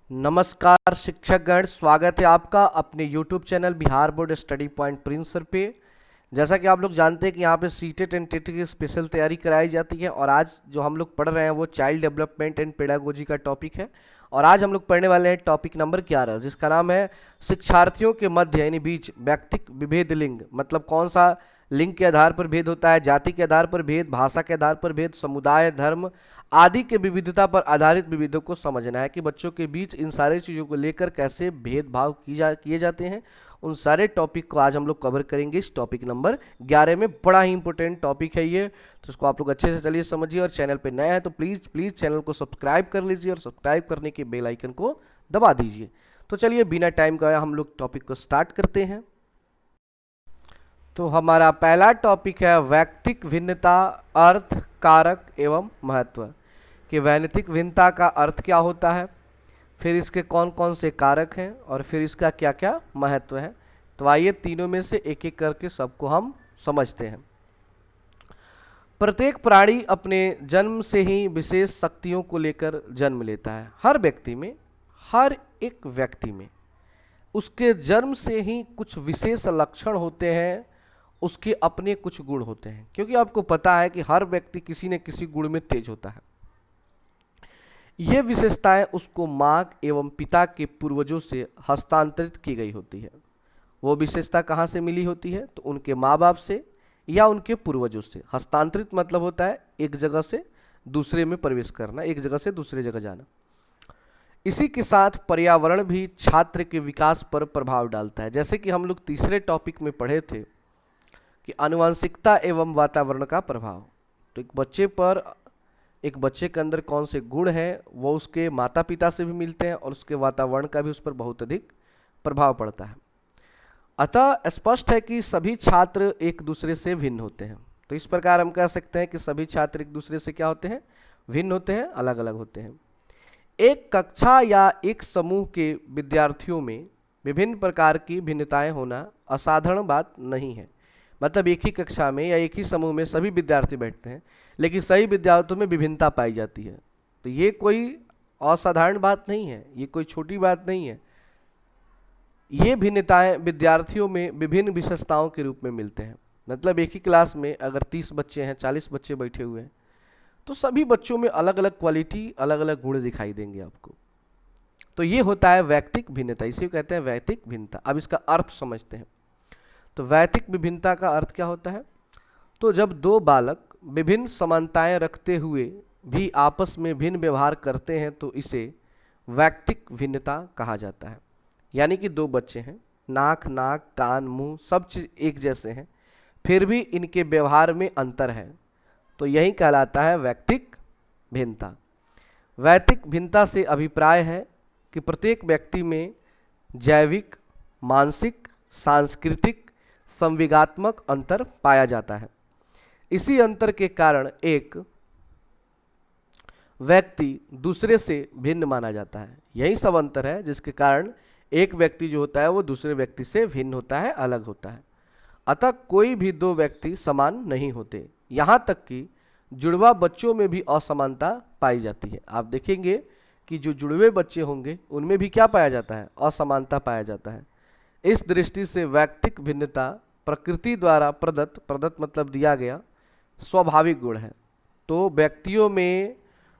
नमस्कार शिक्षकगण, स्वागत है आपका अपने YouTube channel Bihar board study point Prince sir पे। जैसा कि आप लोग जानते हैं कि यहाँ पे सीटेट एंड टेट की स्पेशल तैयारी कराई जाती है और आज जो हम लोग पढ़ रहे हैं वो चाइल्ड डेवलपमेंट एंड पेडागोजी का टॉपिक है। और आज हम लोग पढ़ने वाले हैं टॉपिक नंबर 11, जिसका नाम है शिक्षार्थियों के मध्य यानी बीच व्यक्तिक विभेद लिंग। मतलब कौन सा लिंग के आधार पर भेद होता है, जाति के आधार पर भेद, भाषा के आधार पर भेद, समुदाय, धर्म आदि के विविधता पर आधारित विविधों को समझना है कि बच्चों के बीच इन सारी चीज़ों को लेकर कैसे भेदभाव किए जाते हैं। उन सारे टॉपिक को आज हम लोग कवर करेंगे इस टॉपिक नंबर 11 में। बड़ा ही इंपॉर्टेंट टॉपिक है ये, तो इसको आप लोग अच्छे से चलिए समझिए। और चैनल पे नए हैं तो प्लीज़ प्लीज़ चैनल को सब्सक्राइब कर लीजिए और सब्सक्राइब करने के बेल आइकन को दबा दीजिए। तो चलिए बिना टाइम गवाए हम लोग टॉपिक को स्टार्ट करते हैं। तो हमारा पहला टॉपिक है वैयक्तिक भिन्नता, अर्थ, कारक एवं महत्व। कि वैयक्तिक भिन्नता का अर्थ क्या होता है, फिर इसके कौन कौन से कारक हैं और फिर इसका क्या क्या महत्व है। तो आइए तीनों में से एक एक करके सबको हम समझते हैं। प्रत्येक प्राणी अपने जन्म से ही विशेष शक्तियों को लेकर जन्म लेता है। हर व्यक्ति में, हर एक व्यक्ति में उसके जन्म से ही कुछ विशेष लक्षण होते हैं, उसके अपने कुछ गुण होते हैं। क्योंकि आपको पता है कि हर व्यक्ति किसी न किसी गुण में तेज होता है। ये विशेषताएं उसको माँ एवं पिता के पूर्वजों से हस्तांतरित की गई होती है। वो विशेषता कहाँ से मिली होती है, तो उनके माँ बाप से या उनके पूर्वजों से। हस्तांतरित मतलब होता है एक जगह से दूसरे में प्रवेश करना, एक जगह से दूसरे जगह जाना। इसी के साथ पर्यावरण भी छात्र के विकास पर प्रभाव डालता है। जैसे कि हम लोग तीसरे टॉपिक में पढ़े थे कि आनुवंशिकता एवं वातावरण का प्रभाव। तो एक बच्चे के अंदर कौन से गुण हैं वो उसके माता पिता से भी मिलते हैं और उसके वातावरण का भी उस पर बहुत अधिक प्रभाव पड़ता है। अतः स्पष्ट है कि सभी छात्र एक दूसरे से भिन्न होते हैं। तो इस प्रकार हम कह सकते हैं कि सभी छात्र एक दूसरे से क्या होते हैं, भिन्न होते हैं, अलग अलग होते हैं। एक कक्षा या एक समूह के विद्यार्थियों में विभिन्न प्रकार की भिन्नताएं होना असाधारण बात नहीं है। मतलब एक ही कक्षा में या एक ही समूह में सभी विद्यार्थी बैठते हैं, लेकिन सही विद्यार्थियों में विभिन्नता पाई जाती है। तो ये कोई असाधारण बात नहीं है, ये कोई छोटी बात नहीं है। ये भिन्नताएं विद्यार्थियों में विभिन्न विशेषताओं के रूप में मिलते हैं। मतलब एक ही क्लास में अगर 30 बच्चे हैं, 40 बच्चे बैठे हुए हैं, तो सभी बच्चों में अलग अलग क्वालिटी, अलग अलग गुण दिखाई देंगे आपको। तो ये होता है वैयक्तिक भिन्नता, इसे कहते हैं वैयक्तिक भिन्नता। अब इसका अर्थ समझते हैं। तो वैयक्तिक विभिन्नता का अर्थ क्या होता है, तो जब दो बालक विभिन्न समानताएं रखते हुए भी आपस में भिन्न व्यवहार करते हैं तो इसे वैयक्तिक भिन्नता कहा जाता है। यानी कि दो बच्चे हैं, नाक, कान, मुंह सब चीज एक जैसे हैं, फिर भी इनके व्यवहार में अंतर है, तो यही कहलाता है वैयक्तिक भिन्नता। वैयक्तिक भिन्नता से अभिप्राय है कि प्रत्येक व्यक्ति में जैविक, मानसिक, सांस्कृतिक, संवेगात्मक अंतर पाया जाता है। इसी अंतर के कारण एक व्यक्ति दूसरे से भिन्न माना जाता है। यही सब अंतर है जिसके कारण एक व्यक्ति जो होता है वो दूसरे व्यक्ति से भिन्न होता है, अलग होता है। अतः कोई भी दो व्यक्ति समान नहीं होते। यहाँ तक कि जुड़वा बच्चों में भी असमानता पाई जाती है। आप देखेंगे कि जो जुड़वे बच्चे होंगे उनमें भी क्या पाया जाता है, असमानता पाया जाता है। इस दृष्टि से वैयक्तिक भिन्नता प्रकृति द्वारा प्रदत्त मतलब दिया गया स्वाभाविक गुण है। तो व्यक्तियों में,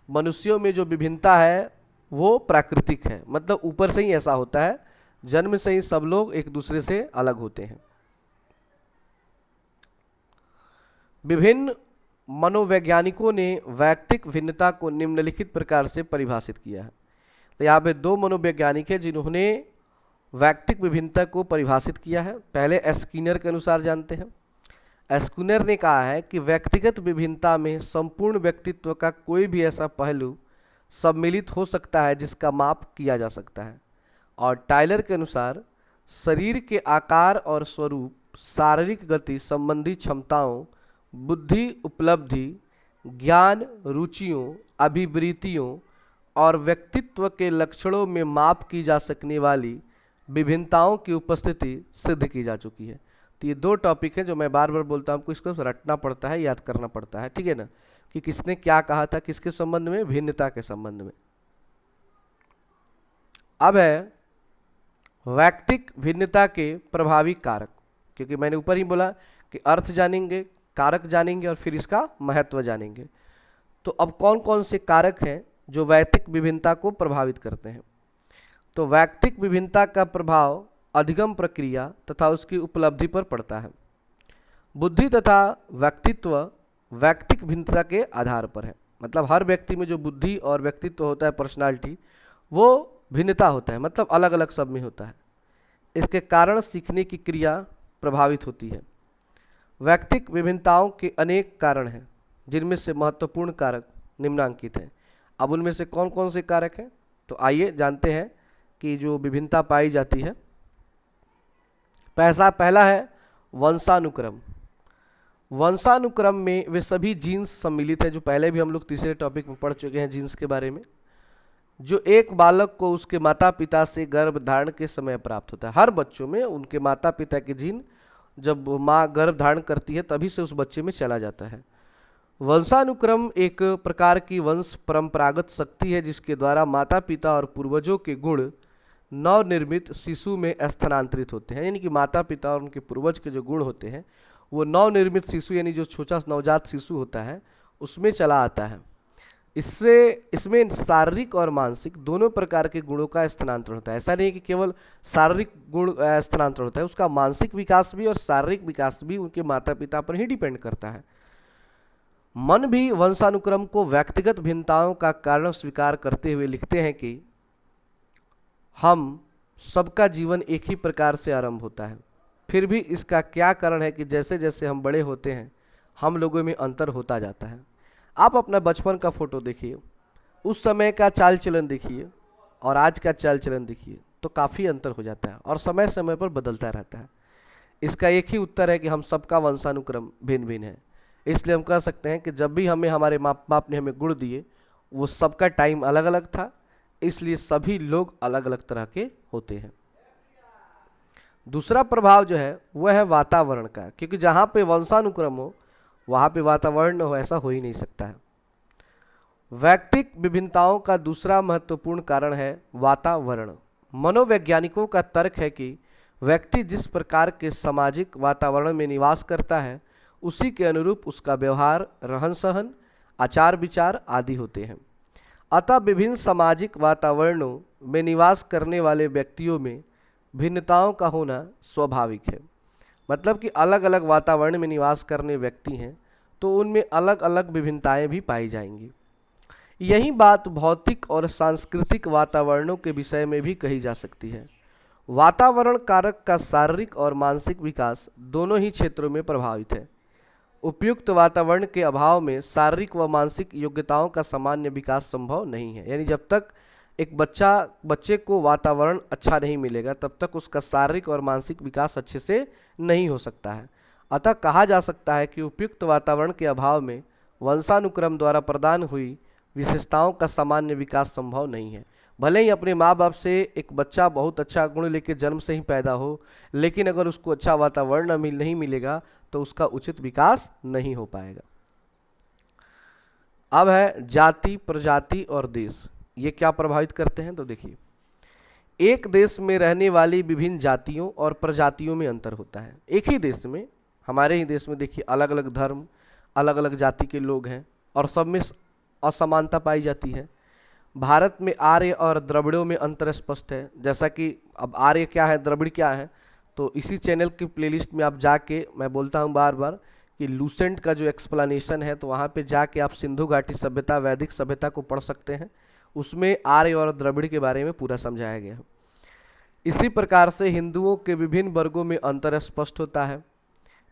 मनुष्यों में जो विभिन्नता है वो प्राकृतिक है, मतलब ऊपर से ही ऐसा होता है, जन्म से ही सब लोग एक दूसरे से अलग होते हैं। विभिन्न मनोवैज्ञानिकों ने वैयक्तिक भिन्नता को निम्नलिखित प्रकार से परिभाषित किया है। तो यहाँ पे दो मनोवैज्ञानिक हैं जिन्होंने वैयक्तिक विभिन्नता को परिभाषित किया है। पहले स्किनर के अनुसार जानते हैं। स्किनर ने कहा है कि व्यक्तिगत विभिन्नता में संपूर्ण व्यक्तित्व का कोई भी ऐसा पहलू सम्मिलित हो सकता है जिसका माप किया जा सकता है। और टाइलर के अनुसार शरीर के आकार और स्वरूप, शारीरिक गति संबंधी क्षमताओं, बुद्धि उपलब्धि, ज्ञान, रुचियों, अभिवृत्तियों और व्यक्तित्व के लक्षणों में माप की जा सकने वाली विभिन्नताओं की उपस्थिति सिद्ध की जा चुकी है। तो ये दो टॉपिक हैं जो मैं बार बार बोलता हूँ, आपको इसको रटना पड़ता है, याद करना पड़ता है, ठीक है ना, कि किसने क्या कहा था, किसके संबंध में, भिन्नता के संबंध में। अब है वैयक्तिक भिन्नता के प्रभावी कारक, क्योंकि मैंने ऊपर ही बोला कि अर्थ जानेंगे, कारक जानेंगे और फिर इसका महत्व जानेंगे। तो अब कौन कौन से कारक हैं जो वैयक्तिक विभिन्नता को प्रभावित करते हैं? तो वैयक्तिक विभिन्नता का प्रभाव अधिगम प्रक्रिया तथा उसकी उपलब्धि पर पड़ता है। बुद्धि तथा व्यक्तित्व वैयक्तिक भिन्नता के आधार पर है। मतलब हर व्यक्ति में जो बुद्धि और व्यक्तित्व होता है, पर्सनालिटी, वो भिन्नता होता है, मतलब अलग अलग सब में होता है। इसके कारण सीखने की क्रिया प्रभावित होती है। वैयक्तिक विभिन्नताओं के अनेक कारण हैं, जिनमें से महत्वपूर्ण कारक निम्नांकित हैं। अब उनमें से कौन कौन से कारक हैं, तो आइए जानते हैं कि जो विभिन्नता पाई जाती है। पहला है वंशानुक्रम। वंशानुक्रम में वे सभी जीन्स सम्मिलित हैं, जो पहले भी हम लोग तीसरे टॉपिक में पढ़ चुके हैं जीन्स के बारे में, जो एक बालक को उसके माता पिता से गर्भ धारण के समय प्राप्त होता है। हर बच्चों में उनके माता पिता के जीन जब माँ गर्भ धारण करती है तभी से उस बच्चे में चला जाता है। वंशानुक्रम एक प्रकार की वंश परंपरागत शक्ति है, जिसके द्वारा माता पिता और पूर्वजों के गुण नवनिर्मित शिशु में स्थानांतरित होते हैं। यानी कि माता पिता और उनके पूर्वज के जो गुण होते हैं वो नवनिर्मित शिशु, यानी जो छोटा नवजात शिशु होता है, उसमें चला आता है। इसमें शारीरिक और मानसिक दोनों प्रकार के गुणों का स्थानांतरण होता है। ऐसा नहीं है कि केवल शारीरिक गुण स्थानांतरण होता है, उसका मानसिक विकास भी और शारीरिक विकास भी उनके माता पिता पर ही डिपेंड करता है। मन भी वंशानुक्रम को व्यक्तिगत भिन्नताओं का कारण स्वीकार करते हुए लिखते हैं कि हम सबका जीवन एक ही प्रकार से आरंभ होता है, फिर भी इसका क्या कारण है कि जैसे जैसे हम बड़े होते हैं हम लोगों में अंतर होता जाता है। आप अपना बचपन का फोटो देखिए, उस समय का चाल चलन देखिए और आज का चाल चलन देखिए, तो काफ़ी अंतर हो जाता है और समय समय पर बदलता रहता है। इसका एक ही उत्तर है कि हम सबका वंशानुक्रम भिन्न भिन्न है। इसलिए हम कह सकते हैं कि जब भी हमें हमारे माँ बाप ने हमें गुण दिए, वो सबका टाइम अलग अलग था, इसलिए सभी लोग अलग अलग तरह के होते हैं। दूसरा प्रभाव जो है वह है वातावरण का, क्योंकि जहाँ पे वंशानुक्रम हो वहाँ पे वातावरण न हो, ऐसा हो ही नहीं सकता है। वैयक्तिक विभिन्नताओं का दूसरा महत्वपूर्ण कारण है वातावरण। मनोवैज्ञानिकों का तर्क है कि व्यक्ति जिस प्रकार के सामाजिक वातावरण में निवास करता है उसी के अनुरूप उसका व्यवहार, रहन सहन, आचार विचार आदि होते हैं। अतः विभिन्न सामाजिक वातावरणों में निवास करने वाले व्यक्तियों में भिन्नताओं का होना स्वाभाविक है। मतलब कि अलग अलग वातावरण में निवास करने व्यक्ति हैं तो उनमें अलग अलग विभिन्नताएं भी पाई जाएंगी। यही बात भौतिक और सांस्कृतिक वातावरणों के विषय में भी कही जा सकती है। वातावरण कारक का शारीरिक और मानसिक विकास दोनों ही क्षेत्रों में प्रभावित है। उपयुक्त वातावरण के अभाव में शारीरिक व मानसिक योग्यताओं का सामान्य विकास संभव नहीं है। यानी जब तक एक बच्चे को वातावरण अच्छा नहीं मिलेगा तब तक उसका शारीरिक और मानसिक विकास अच्छे से नहीं हो सकता है। अतः कहा जा सकता है कि उपयुक्त वातावरण के अभाव में वंशानुक्रम द्वारा प्रदान हुई विशेषताओं का सामान्य विकास संभव नहीं है। भले ही अपने माँ बाप से एक बच्चा बहुत अच्छा गुण लेके जन्म से ही पैदा हो, लेकिन अगर उसको अच्छा वातावरण नहीं मिलेगा तो उसका उचित विकास नहीं हो पाएगा। अब है जाति, प्रजाति और देश, ये क्या प्रभावित करते हैं? तो देखिए, एक देश में रहने वाली विभिन्न जातियों और प्रजातियों में अंतर होता है। एक ही देश में, हमारे ही देश में देखिए, अलग अलग धर्म, अलग अलग जाति के लोग हैं और सब में असमानता पाई जाती है। भारत में आर्य और द्रविड़ों में अंतर स्पष्ट है। जैसा कि अब आर्य क्या है, द्रविड़ क्या है, तो इसी चैनल की प्लेलिस्ट में आप जाके, मैं बोलता हूँ बार बार कि लूसेंट का जो एक्सप्लेनेशन है, तो वहाँ पे जाके आप सिंधु घाटी सभ्यता, वैदिक सभ्यता को पढ़ सकते हैं। उसमें आर्य और द्रविड़ के बारे में पूरा समझाया गया है। इसी प्रकार से हिंदुओं के विभिन्न वर्गों में अंतर स्पष्ट होता है।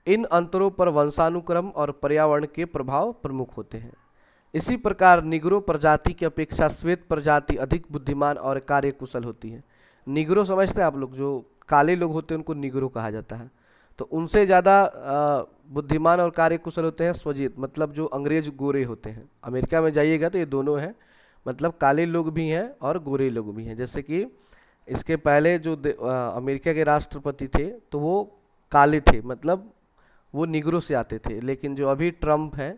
इन अंतरों पर वंशानुक्रम और पर्यावरण के प्रभाव प्रमुख होते हैं। इसी प्रकार निग्रो प्रजाति की अपेक्षा श्वेत प्रजाति अधिक बुद्धिमान और कार्यकुशल होती है। निग्रो समझते हैं आप लोग, जो काले लोग होते हैं उनको निग्रो कहा जाता है। तो उनसे ज़्यादा बुद्धिमान और कार्यकुशल होते हैं स्वजित, मतलब जो अंग्रेज गोरे होते हैं। अमेरिका में जाइएगा तो ये दोनों हैं, मतलब काले लोग भी हैं और गोरे लोग भी हैं। जैसे कि इसके पहले जो अमेरिका के राष्ट्रपति थे तो वो काले थे, मतलब वो निग्रो से आते थे, लेकिन जो अभी ट्रम्प हैं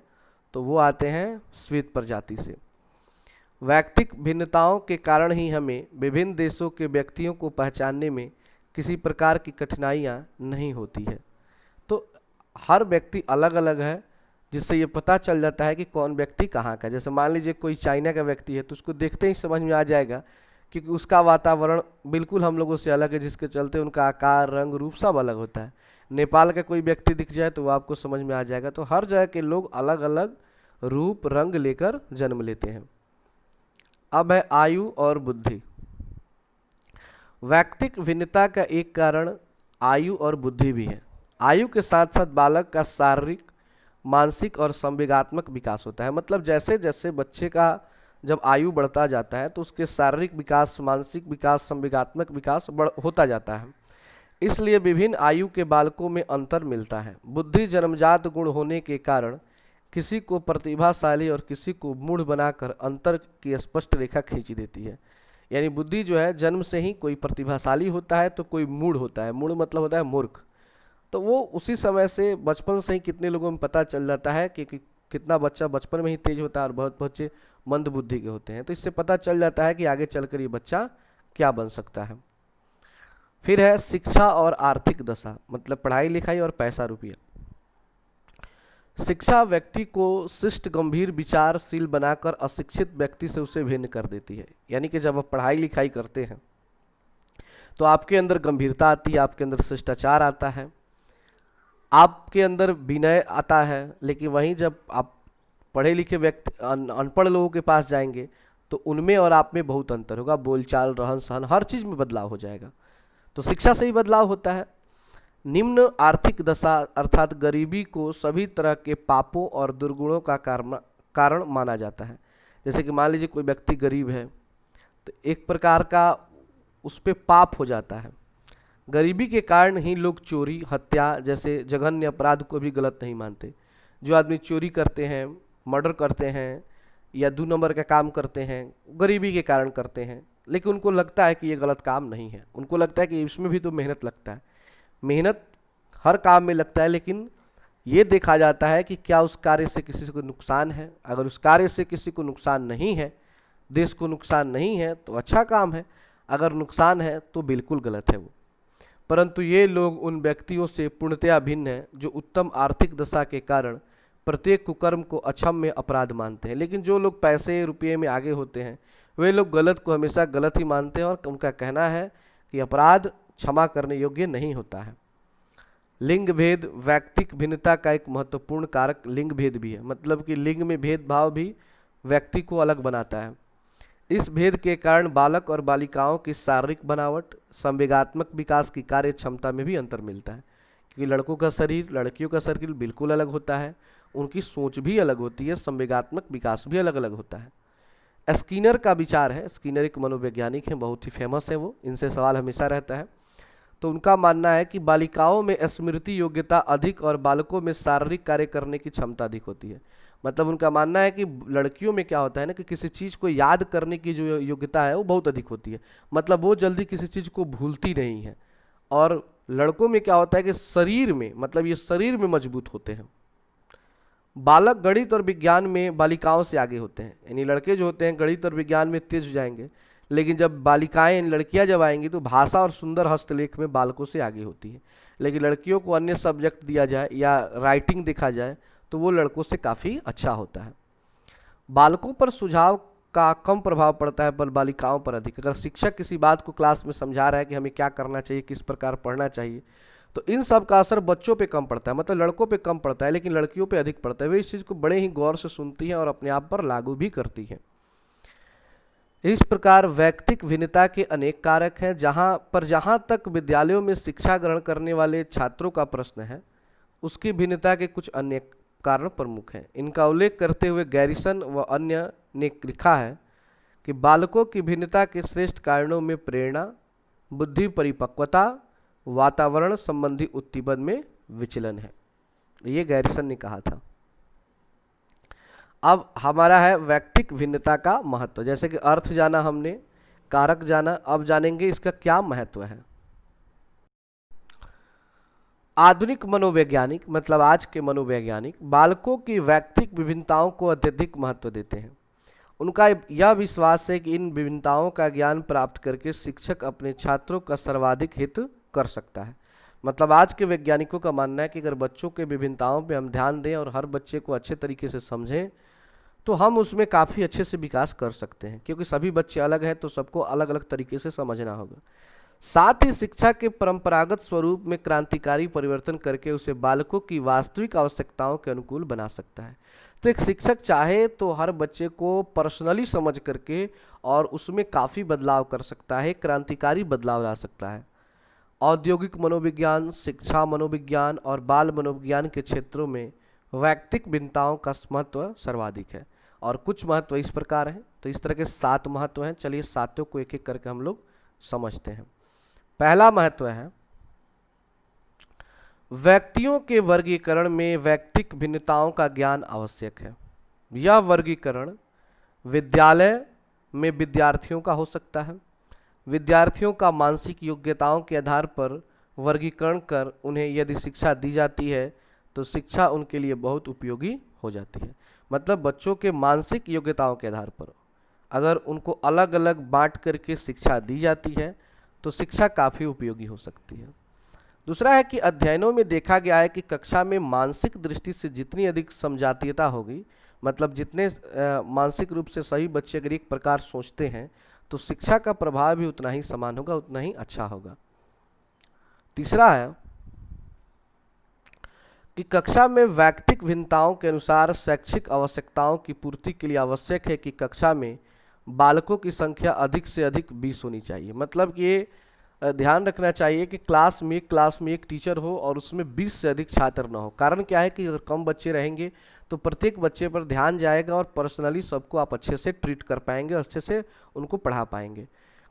तो वो आते हैं श्वेत प्रजाति से। वैयक्तिक भिन्नताओं के कारण ही हमें विभिन्न देशों के व्यक्तियों को पहचानने में किसी प्रकार की कठिनाइयाँ नहीं होती है। तो हर व्यक्ति अलग अलग है, जिससे ये पता चल जाता है कि कौन व्यक्ति कहाँ का है। जैसे मान लीजिए कोई चाइना का व्यक्ति है तो उसको देखते ही समझ में आ जाएगा, क्योंकि उसका वातावरण बिल्कुल हम लोगों से अलग है, जिसके चलते उनका आकार, रंग, रूप सब अलग होता है। नेपाल का कोई व्यक्ति दिख जाए तो वो आपको समझ में आ जाएगा। तो हर जगह के लोग अलग अलग रूप, रंग लेकर जन्म लेते हैं। अब है आयु और बुद्धि। वैयक्तिक भिन्नता का एक कारण आयु और बुद्धि भी है। आयु के साथ साथ बालक का शारीरिक, मानसिक और संवेगात्मक विकास होता है। मतलब जैसे जैसे बच्चे का जब आयु बढ़ता जाता है तो उसके शारीरिक विकास, मानसिक विकास, संवेगात्मक विकास होता जाता है। इसलिए विभिन्न आयु के बालकों में अंतर मिलता है। बुद्धि जन्मजात गुण होने के कारण किसी को प्रतिभाशाली और किसी को मूढ़ बनाकर अंतर की स्पष्ट रेखा खींच देती है। यानी बुद्धि जो है जन्म से ही कोई प्रतिभाशाली होता है तो कोई मूढ़ होता है। मूढ़ मतलब होता है मूर्ख। तो वो उसी समय से, बचपन से ही कितने लोगों में पता चल जाता है कि कितना बच्चा बचपन में ही तेज होता है और बहुत बच्चे मंद बुद्धि के होते हैं। तो इससे पता चल जाता है कि आगे चलकर ये बच्चा क्या बन सकता है। फिर है शिक्षा और आर्थिक दशा, मतलब पढ़ाई लिखाई और पैसा रुपया। शिक्षा व्यक्ति को शिष्ट, गंभीर, विचारशील बनाकर अशिक्षित व्यक्ति से उसे भिन्न कर देती है। यानी कि जब आप पढ़ाई लिखाई करते हैं तो आपके अंदर गंभीरता आती है, आपके अंदर शिष्टाचार आता है, आपके अंदर विनय आता है। लेकिन वहीं जब आप पढ़े लिखे व्यक्ति अनपढ़ लोगों के पास जाएंगे तो उनमें और आप में बहुत अंतर होगा। बोलचाल, रहन सहन, हर चीज़ में बदलाव हो जाएगा। तो शिक्षा से ही बदलाव होता है। निम्न आर्थिक दशा अर्थात गरीबी को सभी तरह के पापों और दुर्गुणों का कारण माना जाता है। जैसे कि मान लीजिए कोई व्यक्ति गरीब है तो एक प्रकार का उस पर पाप हो जाता है। गरीबी के कारण ही लोग चोरी, हत्या जैसे जघन्य अपराध को भी गलत नहीं मानते। जो आदमी चोरी करते हैं, मर्डर करते हैं या 2 नंबर का काम करते हैं, गरीबी के कारण करते हैं, लेकिन उनको लगता है कि ये गलत काम नहीं है। उनको लगता है कि इसमें भी तो मेहनत लगता है। मेहनत हर काम में लगता है, लेकिन ये देखा जाता है कि क्या उस कार्य से किसी को नुकसान है। अगर उस कार्य से किसी को नुकसान नहीं है, देश को नुकसान नहीं है, तो अच्छा काम है। अगर नुकसान है तो बिल्कुल गलत है वो। परंतु ये लोग उन व्यक्तियों से पूर्णतया भिन्न हैं जो उत्तम आर्थिक दशा के कारण प्रत्येक कुकर्म को अक्षम्य अपराध मानते हैं। लेकिन जो लोग पैसे रुपये में आगे होते हैं वे लोग गलत को हमेशा गलत ही मानते हैं और उनका कहना है कि अपराध क्षमा करने योग्य नहीं होता है। लिंग भेद वैयक्तिक भिन्नता का एक महत्वपूर्ण कारक लिंग भेद भी है। मतलब कि लिंग में भेदभाव भी व्यक्ति को अलग बनाता है। इस भेद के कारण बालक और बालिकाओं की शारीरिक बनावट, संवेगात्मक विकास की कार्य क्षमता में भी अंतर मिलता है। क्योंकि लड़कों का शरीर, लड़कियों का शरीर बिल्कुल अलग होता है, उनकी सोच भी अलग होती है, संवेगात्मक विकास भी अलग अलग होता है। स्किनर का विचार है, स्किनर एक मनोवैज्ञानिक हैं, बहुत ही फेमस है वो, इनसे सवाल हमेशा रहता है। तो उनका मानना है कि बालिकाओं में स्मृति योग्यता अधिक और बालकों में शारीरिक कार्य करने की क्षमता अधिक होती है। मतलब उनका मानना है कि लड़कियों में क्या होता है ना कि किसी चीज़ को याद करने की जो योग्यता है वो बहुत अधिक होती है। मतलब वो जल्दी किसी चीज़ को भूलती नहीं है। और लड़कों में क्या होता है कि शरीर में, मतलब ये शरीर में मजबूत होते हैं। बालक गणित और विज्ञान में बालिकाओं से आगे होते हैं। यानी लड़के जो होते हैं गणित और विज्ञान में तेज हो जाएंगे, लेकिन जब बालिकाएं, लड़कियां जब आएंगी तो भाषा और सुंदर हस्तलेख में बालकों से आगे होती है। लेकिन लड़कियों को अन्य सब्जेक्ट दिया जाए या राइटिंग देखा जाए तो वो लड़कों से काफ़ी अच्छा होता है। बालकों पर सुझाव का कम प्रभाव पड़ता है पर बालिकाओं पर अधिक। अगर शिक्षक किसी बात को क्लास में समझा रहा है कि हमें क्या करना चाहिए, किस प्रकार पढ़ना चाहिए, तो इन सब का असर बच्चों पे कम पड़ता है। मतलब लड़कों पे कम पड़ता है लेकिन लड़कियों पे अधिक पड़ता है। वे इस चीज़ को बड़े ही गौर से सुनती हैं और अपने आप पर लागू भी करती हैं। इस प्रकार वैयक्तिक भिन्नता के अनेक कारक हैं। जहाँ तक विद्यालयों में शिक्षा ग्रहण करने वाले छात्रों का प्रश्न है, उसकी भिन्नता के कुछ अन्य कारण प्रमुख हैं। इनका उल्लेख करते हुए गैरिसन व अन्य ने लिखा है कि बालकों की भिन्नता के श्रेष्ठ कारणों में प्रेरणा, बुद्धि परिपक्वता, वातावरण संबंधी उत्तीपन में विचलन है। ये गैरिसन ने कहा था। अब हमारा है वैयक्तिक भिन्नता का महत्व। जैसे कि अर्थ जाना हमने, कारक जाना, अब जानेंगे इसका क्या महत्व है। आधुनिक मनोवैज्ञानिक, मतलब आज के मनोवैज्ञानिक, बालकों की वैयक्तिक विभिन्नताओं को अत्यधिक महत्व देते हैं। उनका यह विश्वास है कि इन विभिन्नताओं का ज्ञान प्राप्त करके शिक्षक अपने छात्रों का सर्वाधिक हित कर सकता है। मतलब आज के वैज्ञानिकों का मानना है कि अगर बच्चों के विभिन्नताओं पे हम ध्यान दें और हर बच्चे को अच्छे तरीके से समझें तो हम उसमें काफ़ी अच्छे से विकास कर सकते हैं, क्योंकि सभी बच्चे अलग हैं तो सबको अलग अलग तरीके से समझना होगा। साथ ही शिक्षा के परंपरागत स्वरूप में क्रांतिकारी परिवर्तन करके उसे बालकों की वास्तविक आवश्यकताओं के अनुकूल बना सकता है। तो एक शिक्षक चाहे तो हर बच्चे को पर्सनली समझ करके और उसमें काफ़ी बदलाव कर सकता है, क्रांतिकारी बदलाव ला सकता है। औद्योगिक मनोविज्ञान, शिक्षा मनोविज्ञान और बाल मनोविज्ञान के क्षेत्रों में वैयक्तिक भिन्नताओं का महत्व सर्वाधिक है। और कुछ महत्व इस प्रकार हैं। तो इस तरह के 7 महत्व हैं। चलिए सातों को एक एक करके हम लोग समझते हैं। पहला महत्व है, व्यक्तियों के वर्गीकरण में वैयक्तिक भिन्नताओं का ज्ञान आवश्यक है। यह वर्गीकरण विद्यालय में विद्यार्थियों का हो सकता है। विद्यार्थियों का मानसिक योग्यताओं के आधार पर वर्गीकरण कर उन्हें यदि शिक्षा दी जाती है तो शिक्षा उनके लिए बहुत उपयोगी हो जाती है। मतलब बच्चों के मानसिक योग्यताओं के आधार पर अगर उनको अलग अलग बांट करके शिक्षा दी जाती है तो शिक्षा काफ़ी उपयोगी हो सकती है। दूसरा है कि अध्ययनों में देखा गया है कि कक्षा में मानसिक दृष्टि से जितनी अधिक समझातीयता होगी, मतलब जितने मानसिक रूप से सही बच्चे अगर एक प्रकार सोचते हैं तो शिक्षा का प्रभाव भी उतना ही समान होगा, उतना ही अच्छा होगा। तीसरा है कि कक्षा में वैयक्तिक भिन्नताओं के अनुसार शैक्षिक आवश्यकताओं की पूर्ति के लिए आवश्यक है कि कक्षा में बालकों की संख्या अधिक से अधिक 20 होनी चाहिए। मतलब कि ये ध्यान रखना चाहिए कि क्लास में एक टीचर हो और उसमें 20 से अधिक छात्र ना हो। कारण क्या है कि अगर कम बच्चे रहेंगे तो प्रत्येक बच्चे पर ध्यान जाएगा और पर्सनली सबको आप अच्छे से ट्रीट कर पाएंगे, अच्छे से उनको पढ़ा पाएंगे।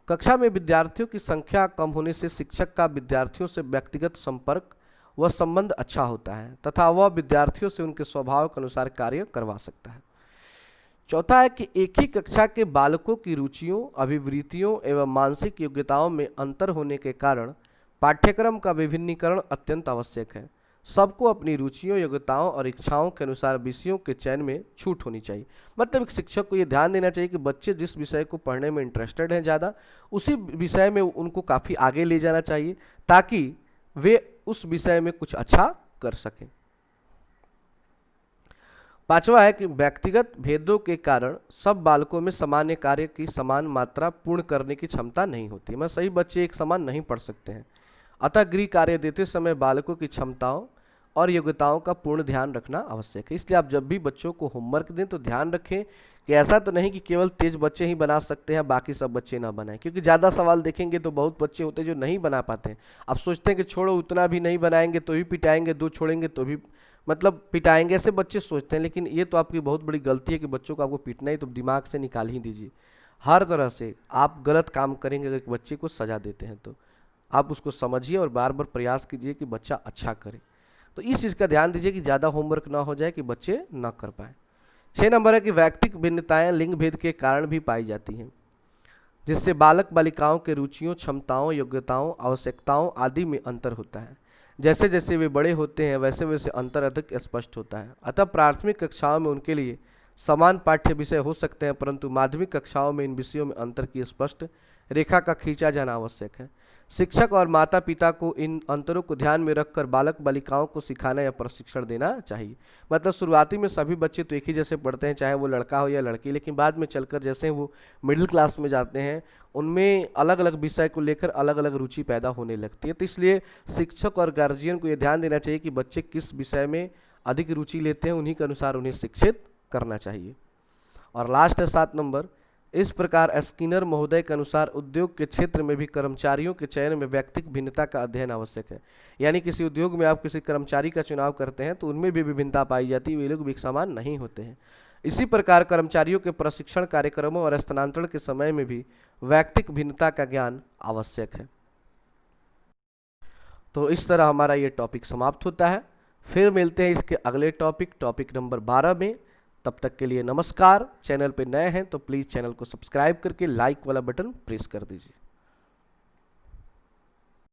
कक्षा में विद्यार्थियों की संख्या कम होने से शिक्षक का विद्यार्थियों से व्यक्तिगत संपर्क व संबंध अच्छा होता है तथा वह विद्यार्थियों से उनके स्वभाव के अनुसार कार्य करवा सकता है। चौथा है कि एक ही कक्षा के बालकों की रुचियों, अभिवृत्तियों एवं मानसिक योग्यताओं में अंतर होने के कारण पाठ्यक्रम का विभिन्नीकरण अत्यंत आवश्यक है। सबको अपनी रुचियों, योग्यताओं और इच्छाओं के अनुसार विषयों के चयन में छूट होनी चाहिए। मतलब एक शिक्षक को ये ध्यान देना चाहिए कि बच्चे जिस विषय को पढ़ने में इंटरेस्टेड हैं ज़्यादा, उसी विषय में उनको काफ़ी आगे ले जाना चाहिए ताकि वे उस विषय में कुछ अच्छा कर सकें। पांचवा है कि व्यक्तिगत भेदों के कारण सब बालकों में सामान्य कार्य की समान मात्रा पूर्ण करने की क्षमता नहीं होती। मतलब सही बच्चे एक समान नहीं पढ़ सकते हैं। अतः गृह कार्य देते समय बालकों की क्षमताओं और योग्यताओं का पूर्ण ध्यान रखना आवश्यक है। इसलिए आप जब भी बच्चों को होमवर्क दें तो ध्यान रखें कि ऐसा तो नहीं कि केवल तेज बच्चे ही बना सकते हैं, बाकी सब बच्चे ना बनाएं, क्योंकि ज़्यादा सवाल देखेंगे तो बहुत बच्चे होते हैं जो नहीं बना पाते हैं। आप सोचते हैं कि छोड़ो उतना भी नहीं बनाएंगे तो भी पिटाएंगे, 2 छोड़ेंगे तो भी मतलब पिटाएंगे, ऐसे बच्चे सोचते हैं। लेकिन ये तो आपकी बहुत बड़ी गलती है कि बच्चों को आपको पीटना ही तो दिमाग से निकाल ही दीजिए। हर तरह से आप गलत काम करेंगे अगर बच्चे को सजा देते हैं तो आप उसको समझिए और बार बार प्रयास कीजिए कि बच्चा अच्छा करे। तो इस चीज़ का ध्यान दीजिए कि ज़्यादा होमवर्क ना हो जाए कि बच्चे ना कर पाए। 6 नंबर है कि वैयक्तिक भिन्नताएं लिंग भेद के कारण भी पाई जाती हैं, जिससे बालक बालिकाओं के रुचियों, क्षमताओं, योग्यताओं, आवश्यकताओं आदि में अंतर होता है। जैसे जैसे वे बड़े होते हैं वैसे वैसे अंतर अधिक स्पष्ट होता है। अतः प्राथमिक कक्षाओं में उनके लिए समान पाठ्य विषय हो सकते हैं, परंतु माध्यमिक कक्षाओं में इन विषयों में अंतर की स्पष्ट रेखा का खींचा जाना आवश्यक है। शिक्षक और माता पिता को इन अंतरों को ध्यान में रखकर बालक बालिकाओं को सिखाना या प्रशिक्षण देना चाहिए। मतलब शुरुआती में सभी बच्चे तो एक ही जैसे पढ़ते हैं, चाहे वो लड़का हो या लड़की, लेकिन बाद में चलकर जैसे वो मिडिल क्लास में जाते हैं उनमें अलग अलग विषय को लेकर अलग अलग रुचि पैदा होने लगती है। तो इसलिए शिक्षक और गार्जियन को ये ध्यान देना चाहिए कि बच्चे किस विषय में अधिक रुचि लेते हैं, उन्हीं के अनुसार उन्हें शिक्षित करना चाहिए। और लास्ट है 7 नंबर, इस प्रकार स्किनर महोदय के अनुसार उद्योग के क्षेत्र में भी कर्मचारियों के चयन में व्यक्तिगत भिन्नता का अध्ययन आवश्यक है। यानी किसी उद्योग में आप किसी कर्मचारी का चुनाव करते हैं तो उनमें भी विभिन्नता पाई जाती है, वे लोग भी समान नहीं होते हैं। इसी प्रकार कर्मचारियों के प्रशिक्षण कार्यक्रमों और स्थानांतरण के समय में भी वैयक्तिक भिन्नता का ज्ञान आवश्यक है। तो इस तरह हमारा ये टॉपिक समाप्त होता है। फिर मिलते हैं इसके अगले टॉपिक नंबर 12 में। तब तक के लिए नमस्कार। चैनल पे नए हैं तो प्लीज़ चैनल को सब्सक्राइब करके लाइक वाला बटन प्रेस कर दीजिए।